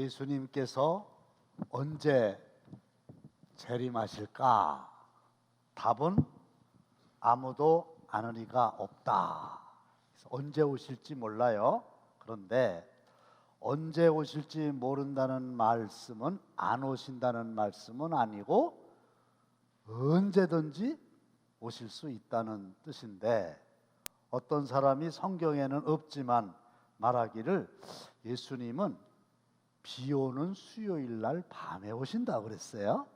예수님께서 언제 재림하실까? 답은 아무도 아는 이가 없다. 언제 오실지 몰라요. 그런데 언제 오실지 모른다는 말씀은 안 오신다는 말씀은 아니고 언제든지 오실 수 있다는 뜻인데, 어떤 사람이 성경에는 없지만 말하기를 예수님은 비 오는 수요일 날 밤에 오신다 그랬어요.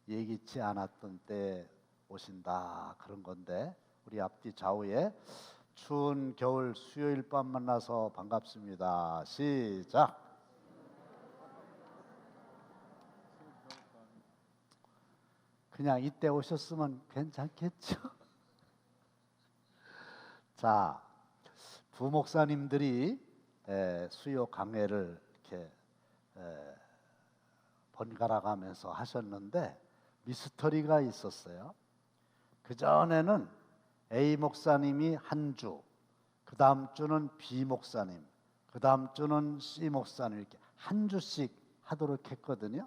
예기치 않았던 때 오신다 그런 건데, 우리 앞뒤 좌우에 추운 겨울 수요일 밤 만나서 반갑습니다. 시작. 그냥 이때 오셨으면 괜찮겠죠? 자, 부목사님들이 수요 강해를 이렇게 번갈아 가면서 하셨는데 미스터리가 있었어요. 그 전에는 A 목사님이 한 주, 그 다음 주는 B 목사님, 그 다음 주는 C 목사님, 이렇게 한 주씩 하도록 했거든요.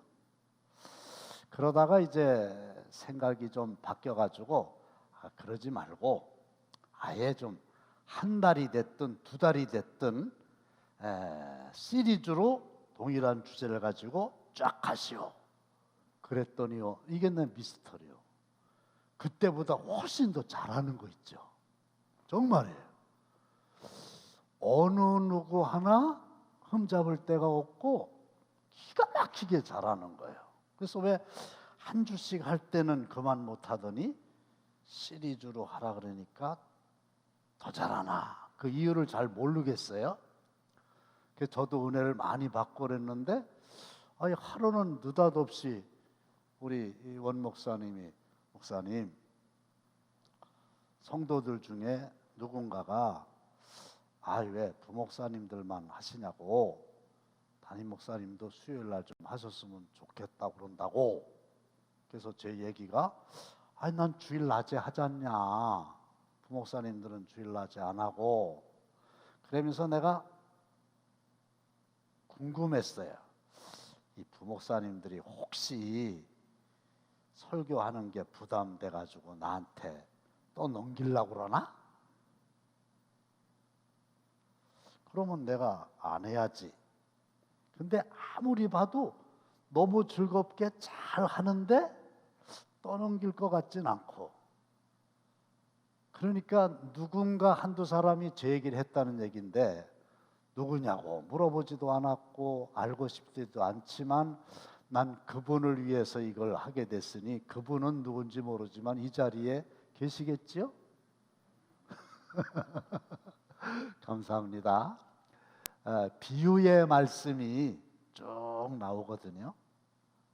그러다가 이제 생각이 좀 바뀌어가지고 그러지 말고 아예 좀 한 달이 됐든 두 달이 됐든 시리즈로 동일한 주제를 가지고 쫙 하시오. 그랬더니요, 이게 내 미스터리요. 그때보다 훨씬 더 잘하는 거 있죠. 정말이에요. 어느 누구 하나 흠잡을 데가 없고 기가 막히게 잘하는 거예요. 그래서 왜 한 주씩 할 때는 그만 못하더니 시리즈로 하라 그러니까 더 잘하나, 그 이유를 잘 모르겠어요. 그래서 저도 은혜를 많이 받고 그랬는데 하루는 느닷없이 우리 원 목사님이, 목사님, 성도들 중에 누군가가 왜 부목사님들만 하시냐고, 담임 목사님도 수요일 날 좀 하셨으면 좋겠다 그런다고. 그래서 제 얘기가 난 주일 낮에 하지 않냐, 부목사님들은 주일 낮에 안 하고. 그러면서 내가 궁금했어요. 이 부목사님들이 혹시 설교하는 게 부담돼 가지고 나한테 또 넘기려고 그러나? 그러면 내가 안 해야지. 근데 아무리 봐도 너무 즐겁게 잘 하는데 떠넘길 것 같진 않고, 그러니까 누군가 한두 사람이 제 얘기를 했다는 얘기인데, 누구냐고 물어보지도 않았고 알고 싶지도 않지만 난 그분을 위해서 이걸 하게 됐으니 그분은 누군지 모르지만 이 자리에 계시겠죠? 감사합니다. 비유의 말씀이 쭉 나오거든요.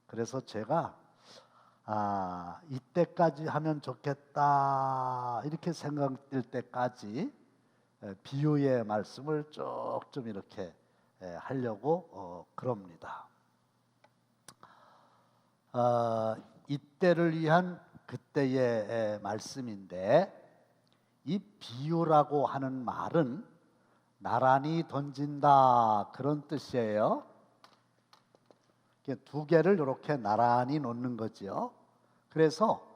그래서 제가 이때까지 하면 좋겠다 이렇게 생각될 때까지 비유의 말씀을 쭉 좀 이렇게 하려고 그럽니다. 이때를 위한 그때의 말씀인데, 이 비유라고 하는 말은 나란히 던진다 그런 뜻이에요. 두 개를 이렇게 나란히 놓는 거지요. 그래서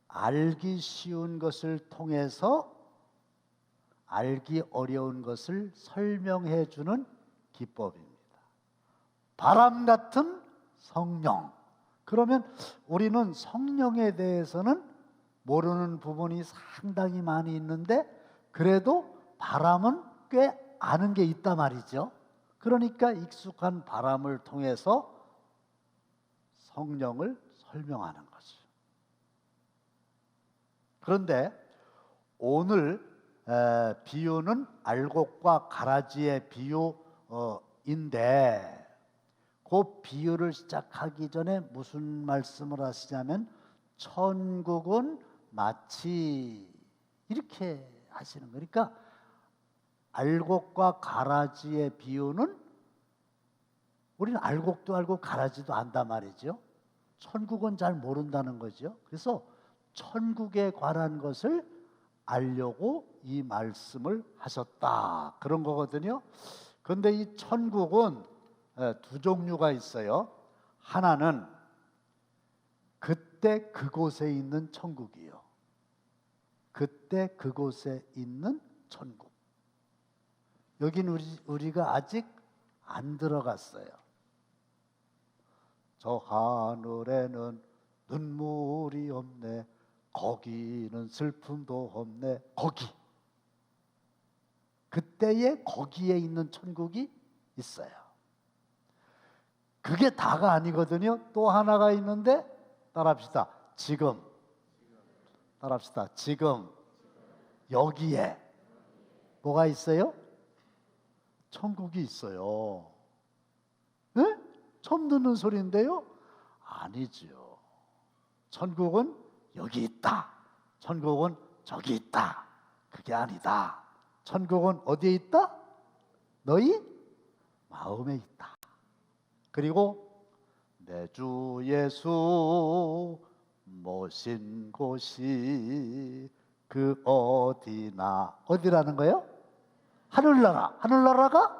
알기 쉬운 것을 통해서 알기 어려운 것을 설명해 주는 기법입니다. 바람 같은 성령. 그러면 우리는 성령에 대해서는 모르는 부분이 상당히 많이 있는데 그래도 바람은 꽤 아는 게 있단 말이죠. 그러니까 익숙한 바람을 통해서 성령을 설명하는 거죠. 그런데 오늘 비유는 알곡과 가라지의 비유인데, 그 비유를 시작하기 전에 무슨 말씀을 하시냐면 천국은 마치 이렇게 하시는 거니까, 알곡과 가라지의 비유는 우리는 알곡도 알고 가라지도 안단 말이죠. 천국은 잘 모른다는 거죠. 그래서 천국에 관한 것을 알려고 이 말씀을 하셨다 그런 거거든요. 그런데 이 천국은 두 종류가 있어요. 하나는 그때 그곳에 있는 천국이요. 그때 그곳에 있는 천국. 여긴 우리가 아직 안 들어갔어요. 저 하늘에는 눈물이 없네. 거기는 슬픔도 없네. 거기. 그때에 거기에 있는 천국이 있어요. 그게 다가 아니거든요. 또 하나가 있는데 따라합시다. 지금. 따라합시다. 지금 여기에 뭐가 있어요? 천국이 있어요. 네? 처음 듣는 소리인데요? 아니지요. 천국은 여기 있다. 천국은 저기 있다. 그게 아니다. 천국은 어디에 있다? 너희 마음에 있다. 그리고 내 주 예수 모신 곳이 그 어디나. 어디라는 거예요? 하늘나라. 하늘나라가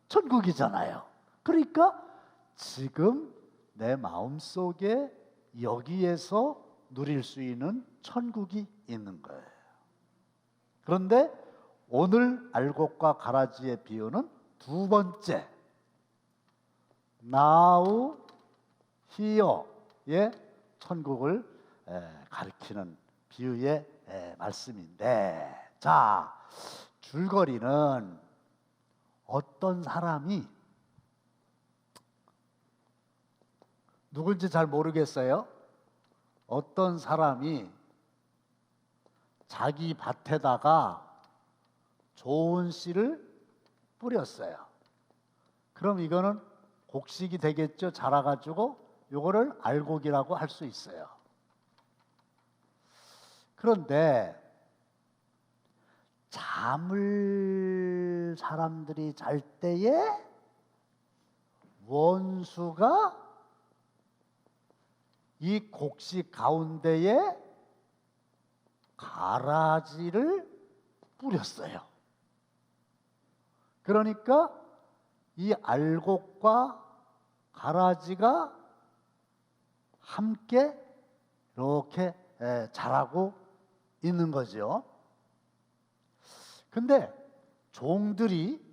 천국이잖아요. 그러니까 지금 내 마음속에 여기에서 누릴 수 있는 천국이 있는 거예요. 그런데 오늘 알곡과 가라지의 비유는 두 번째, now, here의 천국을 가리키는 비유의 말씀인데, 자, 줄거리는 어떤 사람이, 누군지 잘 모르겠어요. 어떤 사람이 자기 밭에다가 좋은 씨를 뿌렸어요. 그럼 이거는 곡식이 되겠죠. 자라가지고 요거를 알곡이라고 할 수 있어요. 그런데 잠을 사람들이 잘 때에 원수가 이 곡식 가운데에 가라지를 뿌렸어요. 그러니까 이 알곡과 가라지가 함께 이렇게 자라고 있는 거죠. 근데 종들이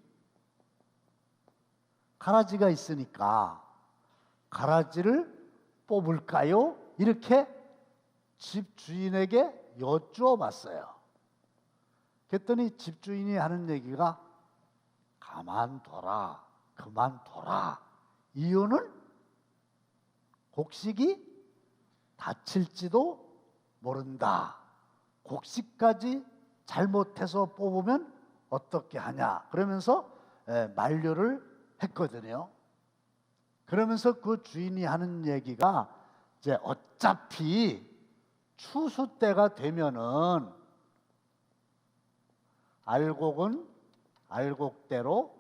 가라지가 있으니까 가라지를 뽑을까요? 이렇게 집주인에게 여쭈어봤어요. 그랬더니 집주인이 하는 얘기가 가만둬라, 그만둬라. 이유는 곡식이 다칠지도 모른다. 곡식까지 잘못해서 뽑으면 어떻게 하냐. 그러면서 만류를 했거든요. 그러면서 그 주인이 하는 얘기가 이제 어차피 추수 때가 되면은 알곡은 알곡대로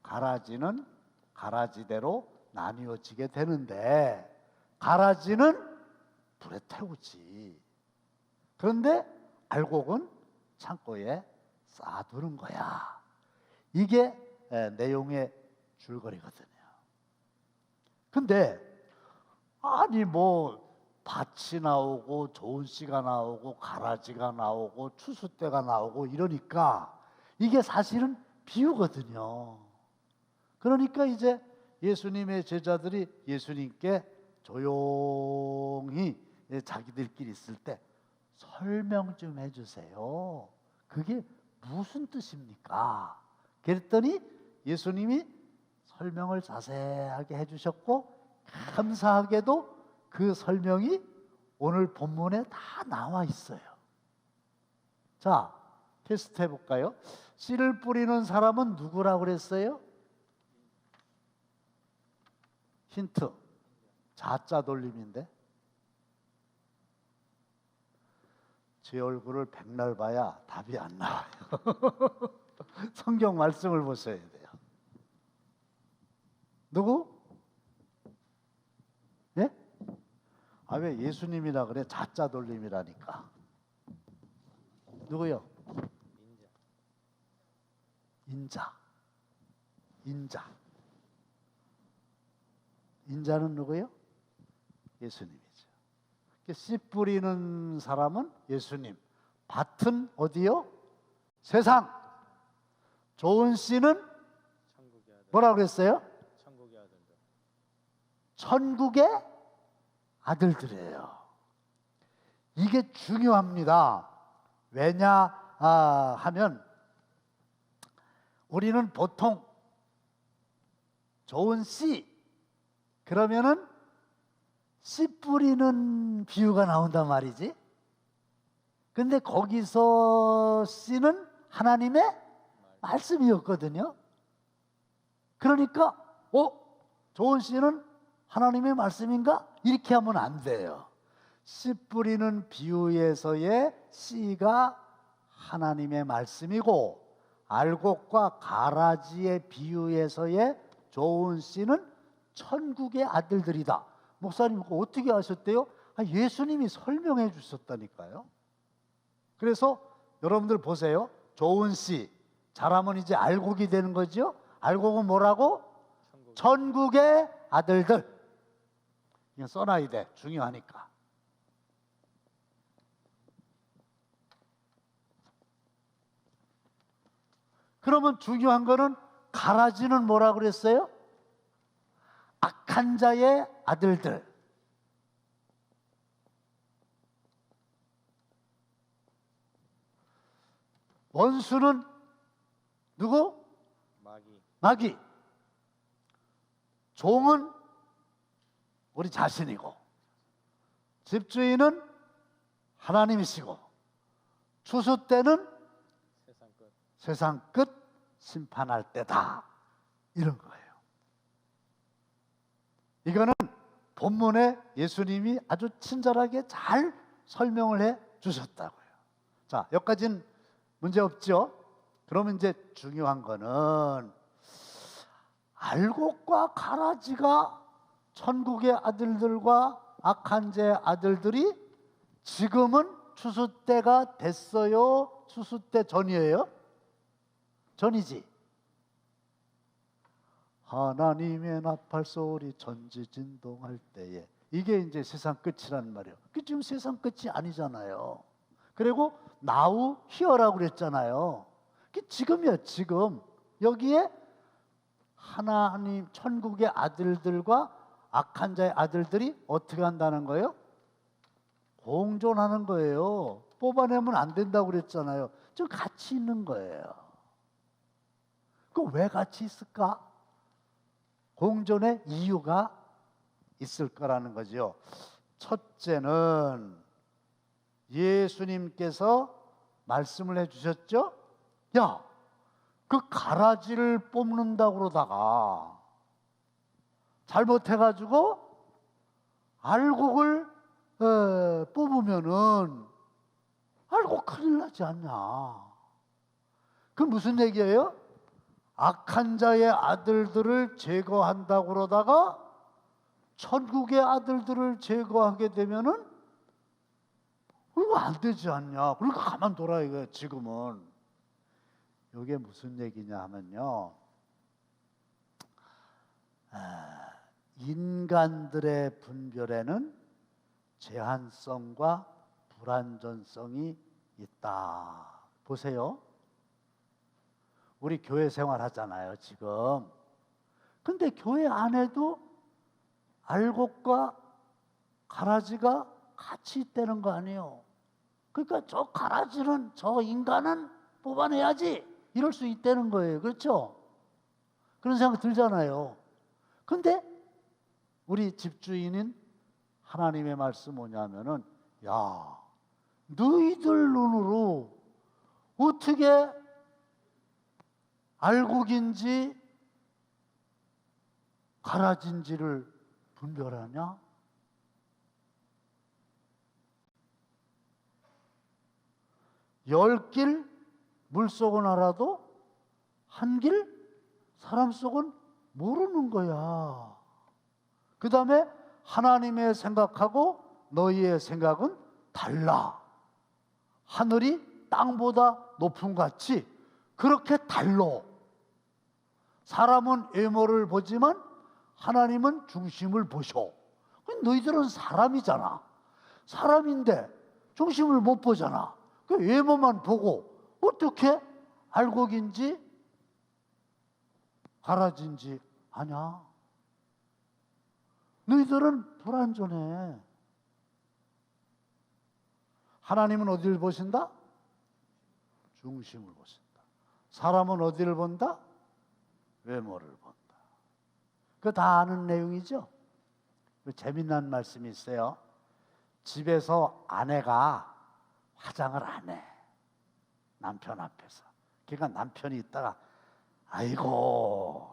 가라지는 가라지대로 나뉘어지게 되는데 가라지는 불에 태우지. 그런데 알곡은 창고에 쌓아두는 거야. 이게 내용의 줄거리거든요. 근데 아니 뭐 밭이 나오고 좋은 씨가 나오고 가라지가 나오고 추수 때가 나오고 이러니까 이게 사실은 비유거든요. 그러니까 이제 예수님의 제자들이 예수님께 조용히 자기들끼리 있을 때 설명 좀 해주세요. 그게 무슨 뜻입니까? 그랬더니 예수님이 설명을 자세하게 해주셨고 감사하게도 그 설명이 오늘 본문에 다 나와 있어요. 자, 테스트 해볼까요? 씨를 뿌리는 사람은 누구라고 그랬어요? 힌트. 자자 돌림인데 제 얼굴을 백날 봐야 답이 안 나와요. 성경 말씀을 보셔야 돼요. 누구? 예? 아, 왜 예수님이라 그래? 자자 돌림이라니까. 누구요? 인자. 인자. 인자는 누구예요? 예수님이죠. 씨 뿌리는 사람은 예수님, 밭은 어디요? 세상. 좋은 씨는 뭐라고 그랬어요? 천국의 아들들. 천국의 아들들이에요. 이게 중요합니다. 왜냐 하면 우리는 보통 좋은 씨 그러면은 씨 뿌리는 비유가 나온단 말이지. 근데 거기서 씨는 하나님의 말씀이었거든요. 그러니까 좋은 씨는 하나님의 말씀인가? 이렇게 하면 안 돼요. 씨 뿌리는 비유에서의 씨가 하나님의 말씀이고, 알곡과 가라지의 비유에서의 좋은 씨는 천국의 아들들이다. 목사님 그거 어떻게 아셨대요? 예수님이 설명해 주셨다니까요. 그래서 여러분들 보세요. 좋은 씨 잘하면 이제 알곡이 되는 거죠. 알곡은 뭐라고? 천국의 아들들. 이거 써놔야 돼. 중요하니까. 그러면 중요한 거는 가라지는 뭐라 그랬어요? 악한 자의 아들들. 원수는 누구? 마귀. 종은 우리 자신이고, 집주인은 하나님이시고, 추수 때는 세상 끝 심판할 때다. 이런 거예요. 이거는 본문에 예수님이 아주 친절하게 잘 설명을 해 주셨다고요. 자, 여기까지는 문제 없죠? 그러면 이제 중요한 거는 알곡과 가라지가 천국의 아들들과 악한 자의 아들들이 지금은 추수 때가 됐어요? 추수 때 전이에요? 전이지. 하나님의 나팔 소리 전지진동할 때에, 이게 이제 세상 끝이란 말이에요. 그게 지금 세상 끝이 아니잖아요. 그리고 now here라고 그랬잖아요. 그게 지금이에요. 지금 여기에 하나님 천국의 아들들과 악한 자의 아들들이 어떻게 한다는 거예요? 공존하는 거예요. 뽑아내면 안 된다고 그랬잖아요. 좀 같이 있는 거예요. 그 왜 같이 있을까? 공존의 이유가 있을 거라는 거죠. 첫째는 예수님께서 말씀을 해주셨죠. 야, 그 가라지를 뽑는다고 그러다가 잘못해가지고 알곡을 뽑으면은 알곡 큰일 나지 않냐. 그 무슨 얘기예요? 악한 자의 아들들을 제거한다고 그러다가 천국의 아들들을 제거하게 되면은 그거 안 되지 않냐. 그러니까 가만둬라 이거예요. 지금은 이게 무슨 얘기냐 하면요, 인간들의 분별에는 제한성과 불완전성이 있다. 보세요. 우리 교회 생활 하잖아요, 지금. 근데 교회 안에도 알곡과 가라지가 같이 있다는 거 아니에요. 그러니까 저 가라지는, 저 인간은 뽑아내야지, 이럴 수 있다는 거예요. 그렇죠? 그런 생각 들잖아요. 근데 우리 집주인인 하나님의 말씀 뭐냐면은, 야, 너희들 눈으로 어떻게 알곡인지 가라지인지를 분별하냐? 열 길 물속은 알아도 한 길 사람 속은 모르는 거야. 그 다음에 하나님의 생각하고 너희의 생각은 달라. 하늘이 땅보다 높음 같이 그렇게 달라. 사람은 외모를 보지만 하나님은 중심을 보셔. 너희들은 사람이잖아. 사람인데 중심을 못 보잖아. 그 외모만 보고 어떻게 알곡인지 가라지인지 아냐? 너희들은 불완전해. 하나님은 어디를 보신다? 중심을 보신다. 사람은 어디를 본다? 외모를 본다. 그거 다 아는 내용이죠? 재미난 말씀이 있어요. 집에서 아내가 화장을 안 해. 남편 앞에서. 그러니까 남편이 있다가 아이고,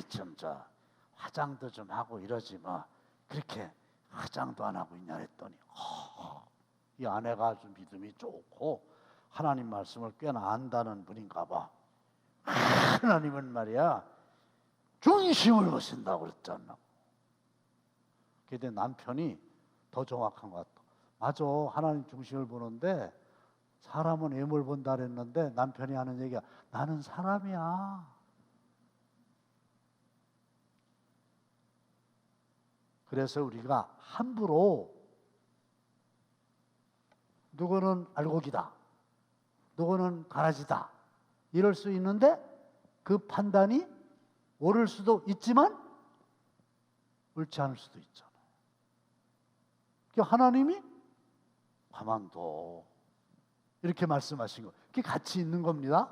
좀 화장도 좀 하고 이러지 뭐 그렇게 화장도 안 하고 있냐 했더니 이 아내가 아주 믿음이 좋고 하나님 말씀을 꽤나 안다는 분인가 봐. 하나님은 말이야 중심을 보신다고 그랬잖아. 그때 남편이 더 정확한 것 같아. 맞아, 하나님 중심을 보는데 사람은 외모를 본다 그랬는데 남편이 하는 얘기가 나는 사람이야. 그래서 우리가 함부로 누구는 알곡이다, 누구는 가라지다 이럴 수 있는데 그 판단이 옳을 수도 있지만 옳지 않을 수도 있잖아요. 하나님이 가만둬 이렇게 말씀하신 거, 그게 같이 있는 겁니다.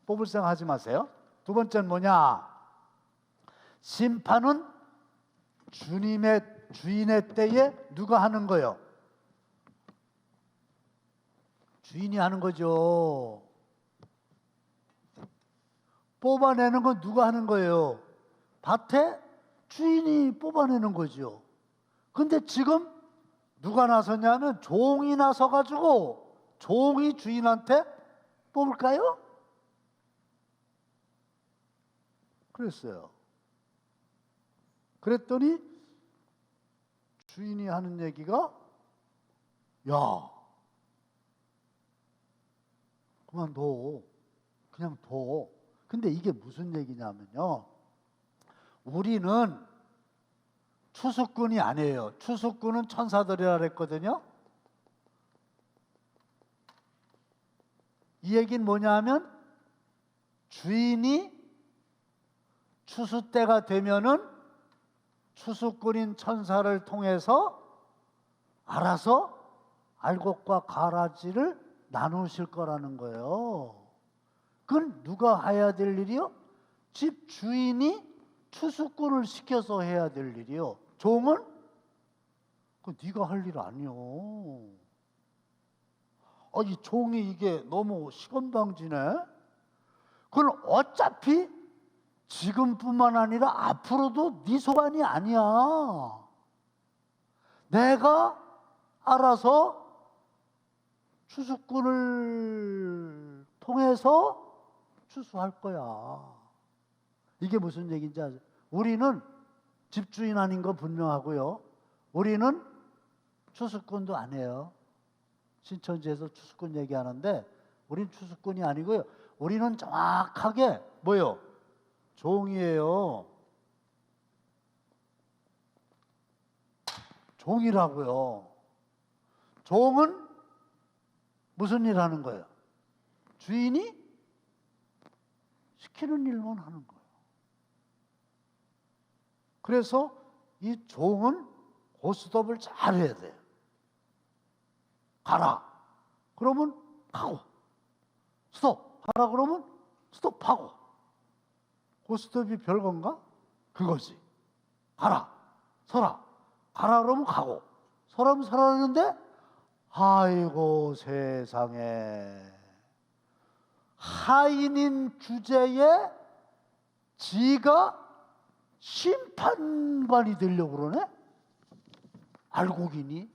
뽑을 생각 하지 마세요. 두 번째는 뭐냐? 심판은 주인의 때에 누가 하는 거예요? 주인이 하는 거죠. 뽑아내는 건 누가 하는 거예요? 밭에 주인이 뽑아내는 거죠. 근데 지금 누가 나섰냐면 종이 나서가지고 종이 주인한테 뽑을까요? 그랬어요. 그랬더니 주인이 하는 얘기가 야, 그만둬. 그냥 둬. 근데 이게 무슨 얘기냐면요. 우리는 추수꾼이 아니에요. 추수꾼은 천사들이라 그랬거든요. 이 얘기는 뭐냐 하면 주인이 추수 때가 되면은 추수꾼인 천사를 통해서 알아서 알곡과 가라지를 나누실 거라는 거예요. 그건 누가 해야 될 일이요? 집 주인이 추수꾼을 시켜서 해야 될 일이요. 종은 그 네가 할 일 아니요. 이 종이 이게 너무 시건방지네. 그건 어차피 지금뿐만 아니라 앞으로도 네 소관이 아니야. 내가 알아서 추수꾼을 통해서 추수할 거야. 이게 무슨 얘기인지 아세요? 우리는 집주인 아닌 거 분명하고요. 우리는 추수꾼도 아니에요. 신천지에서 추수꾼 얘기하는데 우린 추수꾼이 아니고요. 우리는 정확하게 뭐예요? 종이에요. 종이라고요. 종은 무슨 일 하는 거예요? 주인이 시키는 일만 하는 거예요. 그래서 이 종은 고스톱을 잘 해야 돼요. 가라. 그러면 가고. 스톱. 하라 그러면 스톱하고. 고스톱이 별건가? 그거지. 가라. 서라. 가라 그러면 가고. 서라면 서라는데 아이고 세상에. 하인인 주제에 지가 심판관이 되려고 그러네? 알곡이니?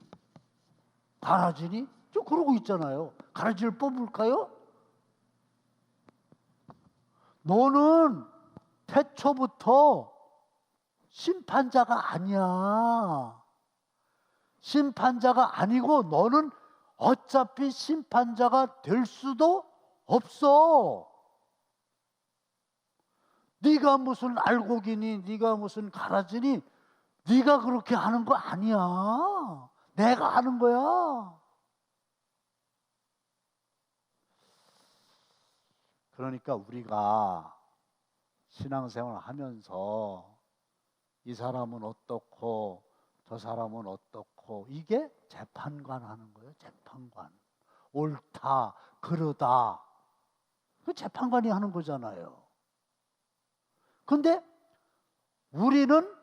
가라지니? 저 그러고 있잖아요. 가라지를 뽑을까요? 너는 태초부터 심판자가 아니야. 심판자가 아니고 너는 어차피 심판자가 될 수도 없어. 네가 무슨 알곡이니, 네가 무슨 가라지니, 네가 그렇게 하는 거 아니야. 내가 하는 거야. 그러니까 우리가 신앙생활 하면서 이 사람은 어떻고 저 사람은 어떻고, 이게 재판관 하는 거예요. 재판관. 옳다, 그러다. 그 재판관이 하는 거잖아요. 근데 우리는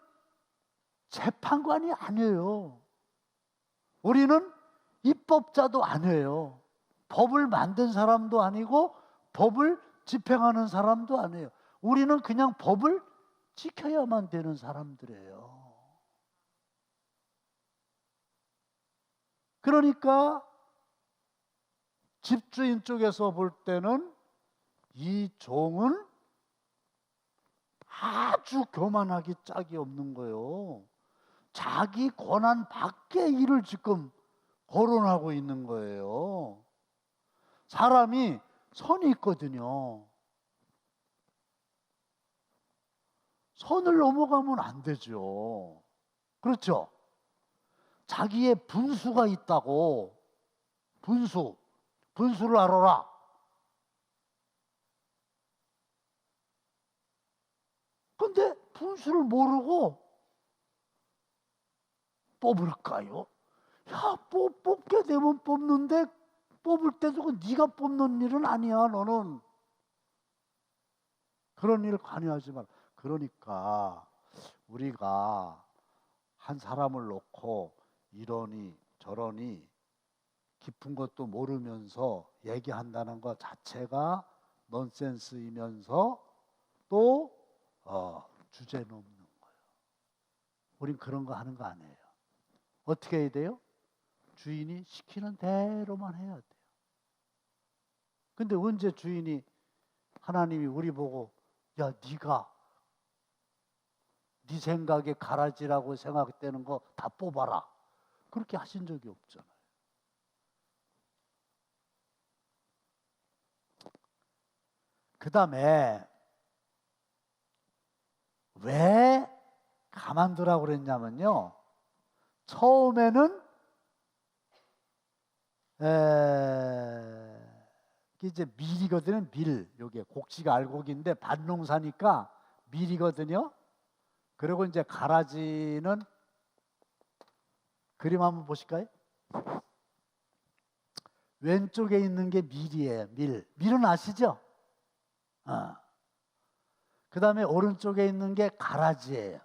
재판관이 아니에요. 우리는 입법자도 아니에요. 법을 만든 사람도 아니고 법을 집행하는 사람도 아니에요. 우리는 그냥 법을 지켜야만 되는 사람들이에요. 그러니까 집주인 쪽에서 볼 때는 이 종은 아주 교만하기 짝이 없는 거예요. 자기 권한 밖의 일을 지금 거론하고 있는 거예요. 사람이 선이 있거든요. 선을 넘어가면 안 되죠. 그렇죠? 자기의 분수가 있다고. 분수를 알아라. 근데 분수를 모르고 뽑을까요? 야, 뽑게 되면 뽑는데, 뽑을 때도 그 네가 뽑는 일은 아니야. 너는 그런 일을 관여하지 마라. 그러니까 우리가 한 사람을 놓고 이러니 저러니 깊은 것도 모르면서 얘기한다는 것 자체가 넌센스이면서 또 주제는 없는 거예요. 우린 그런 거 하는 거 아니에요. 어떻게 해야 돼요? 주인이 시키는 대로만 해야 돼요. 근데 언제 주인이, 하나님이 우리 보고 야, 네가 네 생각에 가라지라고 생각되는 거 다 뽑아라, 그렇게 하신 적이 없잖아요. 그 다음에 왜 가만두라고 그랬냐면요, 처음에는 이제 밀이거든요. 요게 곡지가 알곡인데 밭농사니까 밀이거든요. 그리고 이제 가라지는, 그림 한번 보실까요? 왼쪽에 있는 게 밀이에요. 밀은 아시죠? 그 다음에 오른쪽에 있는 게 가라지예요.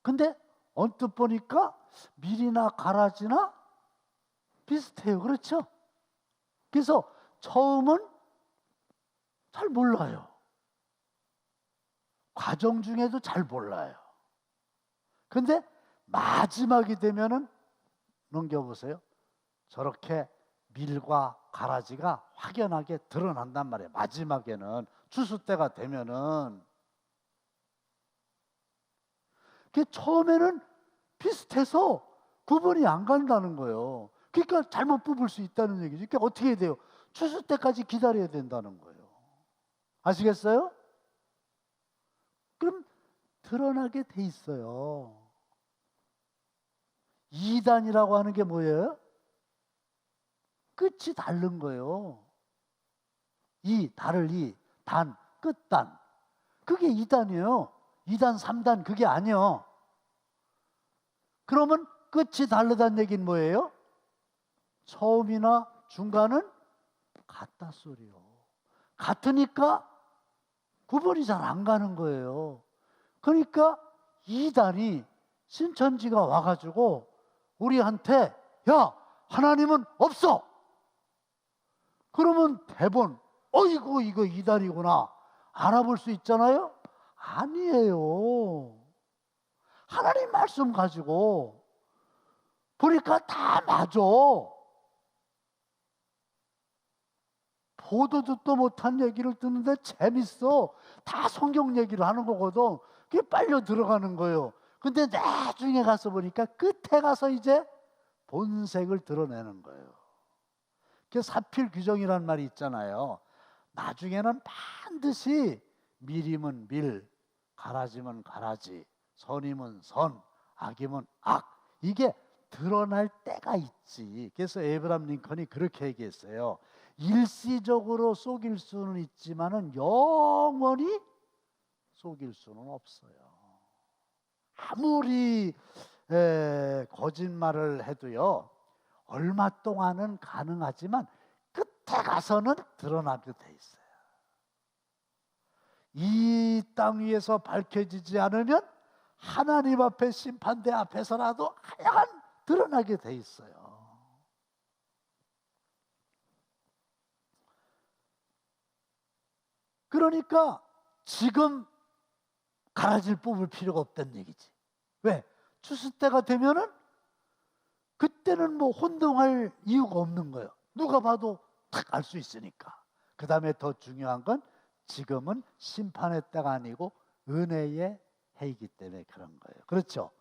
근데 언뜻 보니까 밀이나 가라지나 비슷해요. 그렇죠? 그래서 처음은 잘 몰라요. 과정 중에도 잘 몰라요. 근데 마지막이 되면은, 넘겨보세요. 저렇게 밀과 가라지가 확연하게 드러난단 말이에요. 마지막에는, 추수 때가 되면은. 처음에는 비슷해서 구분이 안 간다는 거예요. 그러니까 잘못 뽑을 수 있다는 얘기죠. 그러니까 어떻게 해야 돼요? 추수 때까지 기다려야 된다는 거예요. 아시겠어요? 그럼 드러나게 돼 있어요. 2단이라고 하는 게 뭐예요? 끝이 다른 거예요. 단, 끝단. 그게 2단이에요. 2단, 3단 그게 아니에요. 그러면 끝이 다르다는 얘기는 뭐예요? 처음이나 중간은 같다 소리요. 같으니까 구분이 잘 안 가는 거예요. 그러니까 2단이 신천지가 와가지고 우리한테 야, 하나님은 없어. 그러면 대본 어이구 이거 2단이구나 알아볼 수 있잖아요. 아니에요. 하나님 말씀 가지고 보니까 다 맞아. 보도 듣도 못한 얘기를 듣는데 재밌어. 다 성경 얘기를 하는 거거든. 그게 빨려 들어가는 거예요. 근데 나중에 가서 보니까 끝에 가서 이제 본색을 드러내는 거예요. 그 사필 규정이란 말이 있잖아요. 나중에는 반드시 밀이면 밀, 가라지면 가라지, 선이면 선, 악이면 악, 이게 드러날 때가 있지. 그래서 에이브람 링컨이 그렇게 얘기했어요. 일시적으로 속일 수는 있지만은 영원히 속일 수는 없어요. 아무리 거짓말을 해도요, 얼마 동안은 가능하지만 끝에 가서는 드러나게 돼 있어요. 이 땅 위에서 밝혀지지 않으면 하나님 앞에 심판대 앞에서라도 하여간 드러나게 돼 있어요. 그러니까 지금 가라지를 뽑을 필요가 없다는 얘기지. 왜? 추수 때가 되면은 그때는 뭐 혼동할 이유가 없는 거예요. 누가 봐도 딱 알 수 있으니까. 그 다음에 더 중요한 건 지금은 심판의 때가 아니고 은혜의 해이기 때문에 그런 거예요. 그렇죠?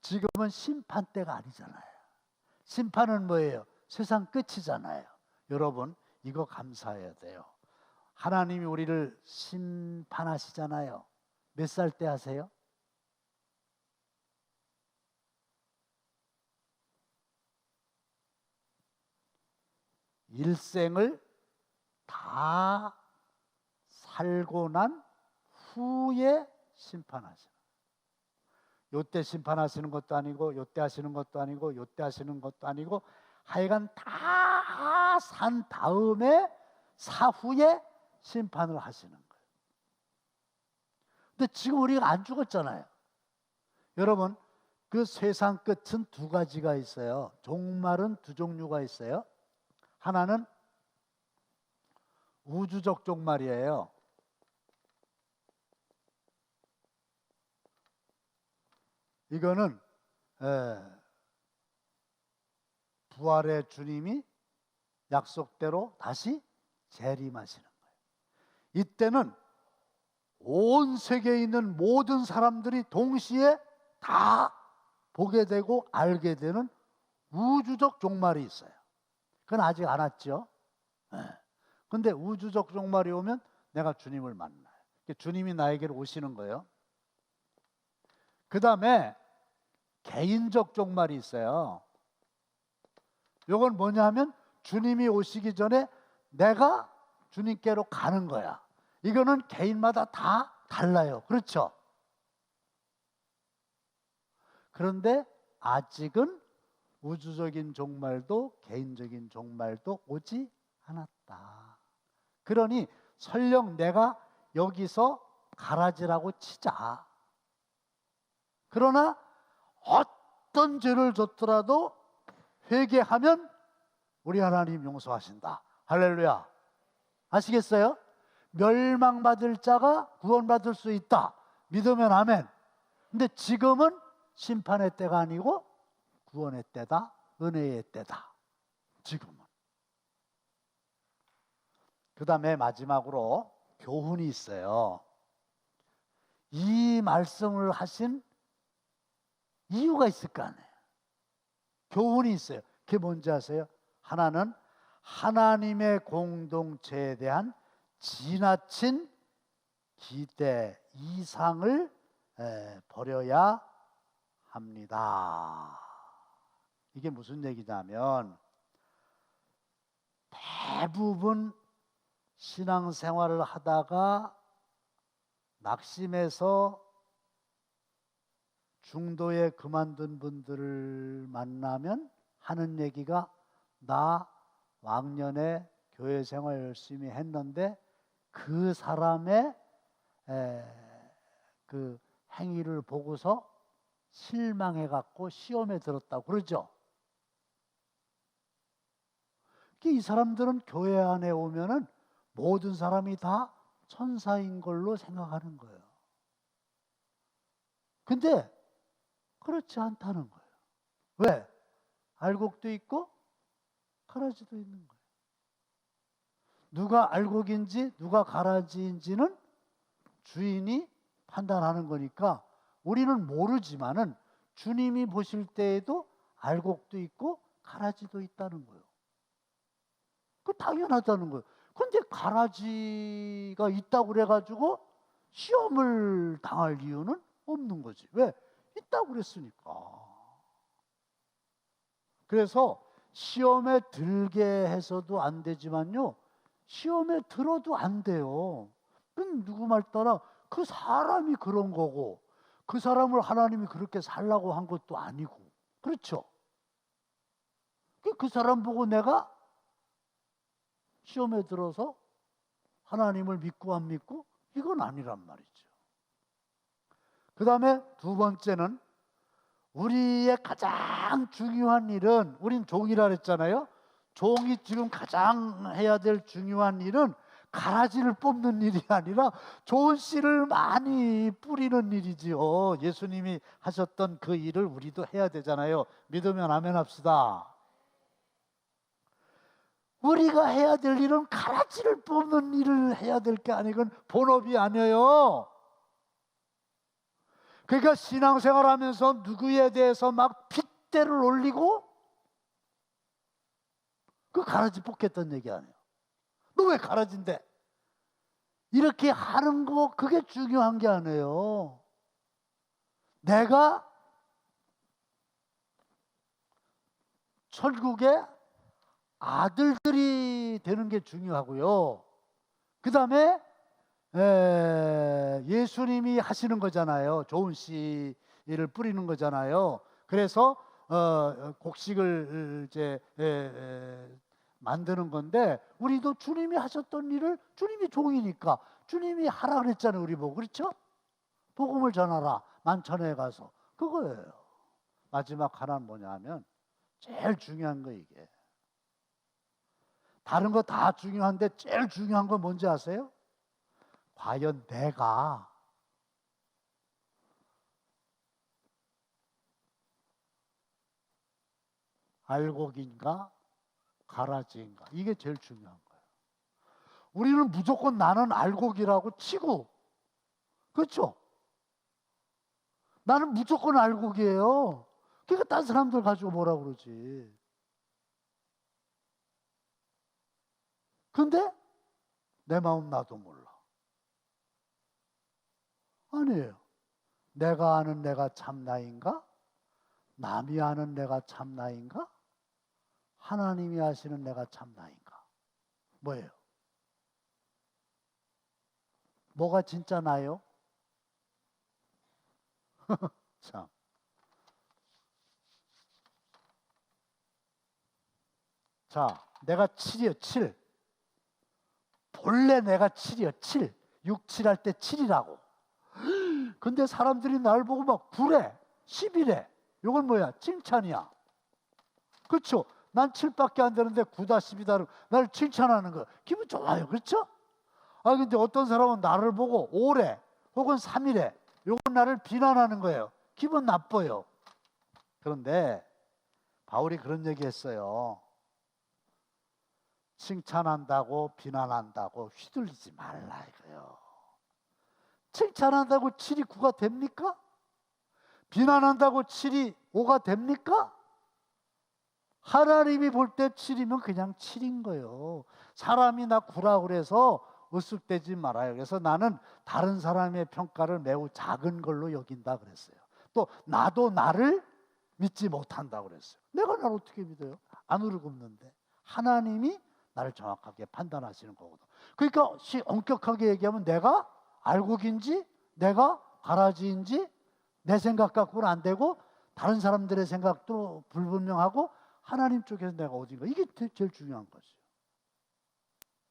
지금은 심판 때가 아니잖아요. 심판은 뭐예요? 세상 끝이잖아요. 여러분, 이거 감사해야 돼요. 하나님이 우리를 심판하시잖아요. 몇 살 때 하세요? 일생을 다 살고 난 후에 심판하시는 거예요. 요때 심판하시는 것도 아니고 요때 하시는 것도 아니고 요때 하시는 것도 아니고 하여간 다 산 다음에 사후에 심판을 하시는 거예요. 근데 지금 우리가 안 죽었잖아요. 여러분, 그 세상 끝은 두 가지가 있어요. 종말은 두 종류가 있어요. 하나는 우주적 종말이에요. 이거는 부활의 주님이 약속대로 다시 재림하시는 거예요. 이때는 온 세계에 있는 모든 사람들이 동시에 다 보게 되고 알게 되는 우주적 종말이 있어요. 그건 아직 안 왔죠. 근데 우주적 종말이 오면 내가 주님을 만나요. 주님이 나에게로 오시는 거예요. 그 다음에 개인적 종말이 있어요. 이건 뭐냐 하면 주님이 오시기 전에 내가 주님께로 가는 거야. 이거는 개인마다 다 달라요. 그렇죠? 그런데 아직은 우주적인 종말도 개인적인 종말도 오지 않았다. 그러니 설령 내가 여기서 가라지라고 치자. 그러나 어떤 죄를 졌더라도 회개하면 우리 하나님 용서하신다. 할렐루야. 아시겠어요? 멸망받을 자가 구원받을 수 있다. 믿으면 아멘. 근데 지금은 심판의 때가 아니고 구원의 때다. 은혜의 때다. 지금은. 그 다음에 마지막으로 교훈이 있어요. 이 말씀을 하신 이유가 있을 거 아니에요. 교훈이 있어요. 그게 뭔지 아세요? 하나는 하나님의 공동체에 대한 지나친 기대 이상을 버려야 합니다. 이게 무슨 얘기냐면 대부분 신앙생활을 하다가 낙심해서 중도에 그만둔 분들을 만나면 하는 얘기가 나 왕년에 교회 생활 열심히 했는데 그 사람의 그 행위를 보고서 실망해갖고 시험에 들었다고 그러죠. 이 사람들은 교회 안에 오면은 모든 사람이 다 천사인 걸로 생각하는 거예요. 근데 그렇지 않다는 거예요. 왜? 알곡도 있고 가라지도 있는 거예요. 누가 알곡인지 누가 가라지인지는 주인이 판단하는 거니까 우리는 모르지만은 주님이 보실 때에도 알곡도 있고 가라지도 있다는 거예요. 그 당연하다는 거예요. 근데 가라지가 있다고 그래가지고 시험을 당할 이유는 없는 거지. 왜? 있다고 그랬으니까. 그래서 시험에 들게 해서도 안 되지만요, 시험에 들어도 안 돼요. 그건 누구 말 따라 그 사람이 그런 거고, 그 사람을 하나님이 그렇게 살라고 한 것도 아니고, 그렇죠? 그 사람 보고 내가 시험에 들어서 하나님을 믿고 안 믿고, 이건 아니란 말이죠. 그 다음에 두 번째는, 우리의 가장 중요한 일은, 우린 종이라 그랬잖아요. 종이 지금 가장 해야 될 중요한 일은 가라지를 뽑는 일이 아니라 좋은 씨를 많이 뿌리는 일이지요. 예수님이 하셨던 그 일을 우리도 해야 되잖아요. 믿으면 아멘 합시다. 우리가 해야 될 일은 가라지를 뽑는 일을 해야 될 게 아니건 본업이 아니에요. 그러니까 신앙생활하면서 누구에 대해서 막 핏대를 올리고 그 가라지 뽑겠다는 얘기 아니에요. 너 왜 가라지인데? 이렇게 하는 거, 그게 중요한 게 아니에요. 내가 천국의 아들들이 되는 게 중요하고요. 그 다음에 예수님이 하시는 거잖아요. 좋은 씨를 뿌리는 거잖아요. 그래서 곡식을 이제 만드는 건데, 우리도 주님이 하셨던 일을, 주님이 종이니까 주님이 하라 그랬잖아요. 우리 보고, 그렇죠? 복음을 전하라, 만천하에 가서. 그거예요. 마지막 하나는 뭐냐 하면, 제일 중요한 거 이게. 다른 거 다 중요한데 제일 중요한 건 뭔지 아세요? 과연 내가 알곡인가 가라지인가, 이게 제일 중요한 거예요. 우리는 무조건 나는 알곡이라고 치고, 그렇죠? 나는 무조건 알곡이에요. 그러니까 딴 사람들 가지고 뭐라 그러지. 근데 내 마음 나도 몰라. 아니에요. 내가 아는 내가 참나인가? 남이 아는 내가 참나인가? 하나님이 아시는 내가 참나인가? 뭐예요? 뭐가 진짜 나요? 참. 자, 내가 7이요, 7. 본래 내가 7이요, 7. 6, 7 할 때 7이라고. 근데 사람들이 날 보고 막 9래, 11래. 이건 뭐야? 칭찬이야. 그렇죠? 난 7밖에 안 되는데 9다, 10이다. 나를 칭찬하는 거. 기분 좋아요. 그렇죠? 아, 근데 어떤 사람은 나를 보고 5래, 혹은 3이래. 이건 나를 비난하는 거예요. 기분 나빠요. 그런데 바울이 그런 얘기 했어요. 칭찬한다고 비난한다고 휘둘리지 말라 이거요. 칭찬한다고 7이 9가 됩니까? 비난한다고 7이 5가 됩니까? 하나님이 볼 때 7이면 그냥 7인 거예요. 사람이 나 9라고 그래서 으쓱대지 말아요. 그래서 나는 다른 사람의 평가를 매우 작은 걸로 여긴다 그랬어요. 또 나도 나를 믿지 못한다고 그랬어요. 내가 나를 어떻게 믿어요? 안 울고없는데 하나님이 나를 정확하게 판단하시는 거거든. 그러니까 엄격하게 얘기하면 내가 알곡인지 내가 가라지인지 내 생각 갖고는 안 되고, 다른 사람들의 생각도 불분명하고, 하나님 쪽에서 내가 어딘가, 이게 제일 중요한 거죠.